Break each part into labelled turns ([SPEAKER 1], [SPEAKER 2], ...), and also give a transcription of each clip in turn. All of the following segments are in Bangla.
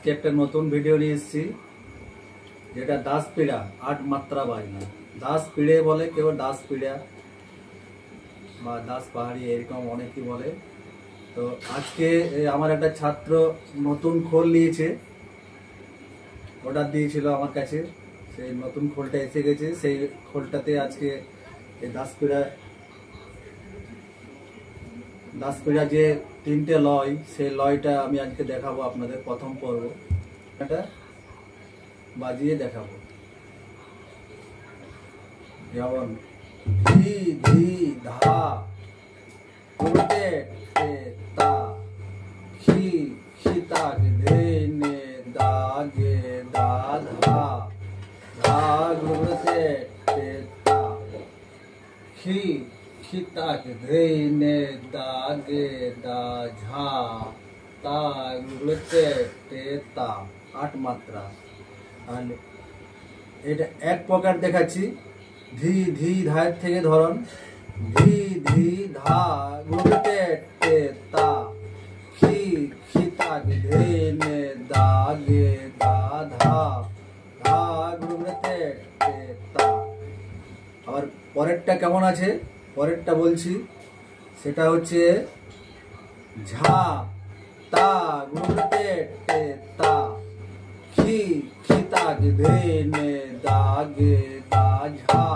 [SPEAKER 1] আজকে একটা নতুন ভিডিও নিয়ে এসেছি, যেটা দাস পিড়া 8 মাত্রা বাজনা। দাস পিড়ে বলে, কেউ দাস পিড়া বা দাস পাহাড়ি এরকম অনেকেই বলে। তো আজকে আমার একটা ছাত্র নতুন খোল নিয়েছে, অর্ডার দিয়েছিল আমার কাছে। সেই নতুন খোলটা এসে গেছে। সেই খোলটাতে আজকে এই দাস পিড়া যে 3টে লয়, সেই লয়টা আমি আজকে দেখাবো আপনাদের। প্রথম পর্ব এটা বাজিয়ে দেখাবো। যেমন ধি ধি ধা, উল্টে টে তা, খি খিতা গে নে দা গে দা ধা, ধা উল্টে টে তা, খি খিতা গে নে দা গে দা ঝা, তা উল্টে টে তা। 8 মাত্রা। তাহলে এটা এক প্রকার দেখাচ্ছি। ধি ধি ধায়ের থেকে ধরন, ধি ধি ধা গুড়তে টে তা, খি খিতা গে নে দা গে দা ধা, ধা গুড়তে টে তা। আবার পরেরটা কেমন আছে, পরেরটা বলছি। সেটা হচ্ছে ঝা তা গুড়তে টে তা, খি খিতা গে নে দা গে দা ঝা,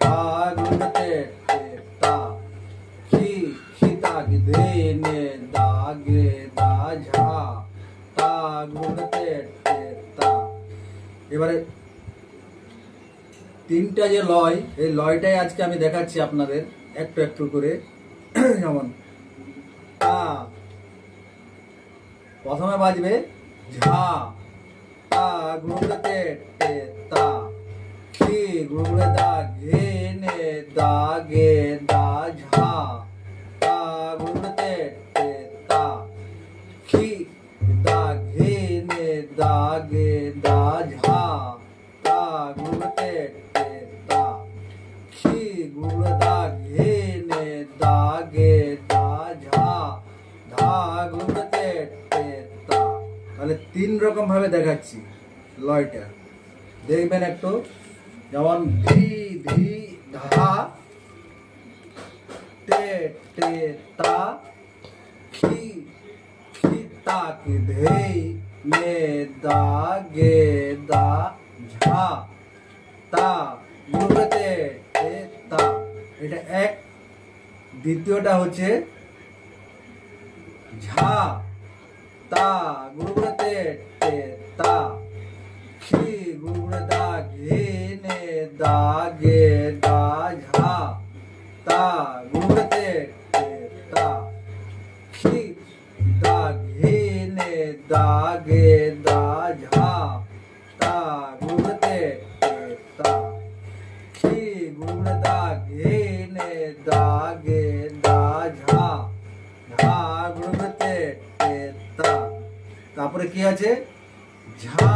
[SPEAKER 1] তা গুড়তে টে তা, খি খিতা গে নে দা গে দা ঝা, তা গুড়তে টে তা। এবারে 3টা যে লয়, এই লয়টাই আজকে আমি দেখাচ্ছি আপনাদের একটু একটু করে। যেমন তা, প্রথমে বাজবে ঝা, তা গুড়তে টে তা, খি গুড়ে দা গে নে দা গে দা ঝা, তা গুড়তে টে তা, খি দা ঘে নে দা গে দা ঝা, তা গুড়তে টে তা, খি গুড়ে দা ঘে নে দা গে দা ঝা, ধা গুড়তে টে তা। তাহলে 3 রকম ভাবে দেখাচ্ছি লয়টা, দেখবেন একটু। যেমন ধি ধি ধা, টে টে তা, খি খিতা গে নে দা গে দা ঝা, তা গুড়তে টে তা। এটা এক। দ্বিতীয়টা হচ্ছে ঝা তা গুড়তে টে তা, খি গুড়ে দা ঘে নে দা গে দা ঝা, তা গুড়তে টে তা, খি দা ঘে নে দা গে দা ঝা, তা গুড়তে টে তা, খি গুড়ে দা ঘে নে দা গে দা ঝা, ধা গুড়তে টে তা। তারপরে কি আছে, ঝা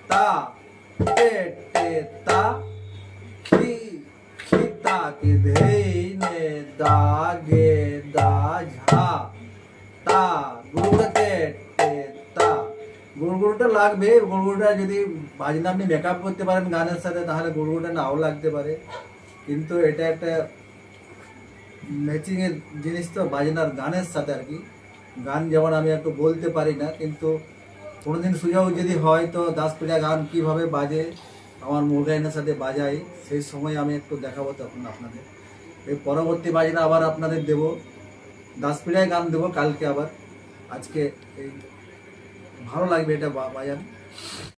[SPEAKER 1] তা টে টে তা, খি খিতা গে নে দা গে দা ঝা, তা গুড়তে টে তা। গুড়গুড়টা লাগবে। গুড়গুড়টা যদি বাজনা আপনি মেকআপ করতে পারেন গানের সাথে, তাহলে গুড়গুড়টা নাও লাগতে পারে। কিন্তু এটা একটা ম্যাচিং এর জিনিস, তো বাজনার গানের সাথে আর কি। গান যেমন আমি একটু বলতে পারি না, কিন্তু কোনোদিন সুযোগ যদি হয় তো দাস পিড়া গান কিভাবে বাজে আমার মুরগাইনের সাথে বাজাই, সেই সময় আমি একটু দেখাবো তখন আপনাদের। এই পরবর্তী বাজনা আবার আপনাদের দেব, দাস পিড়ায় গান দেবো কালকে আবার। আজকে এই ভালো লাগবে এটা বাজান।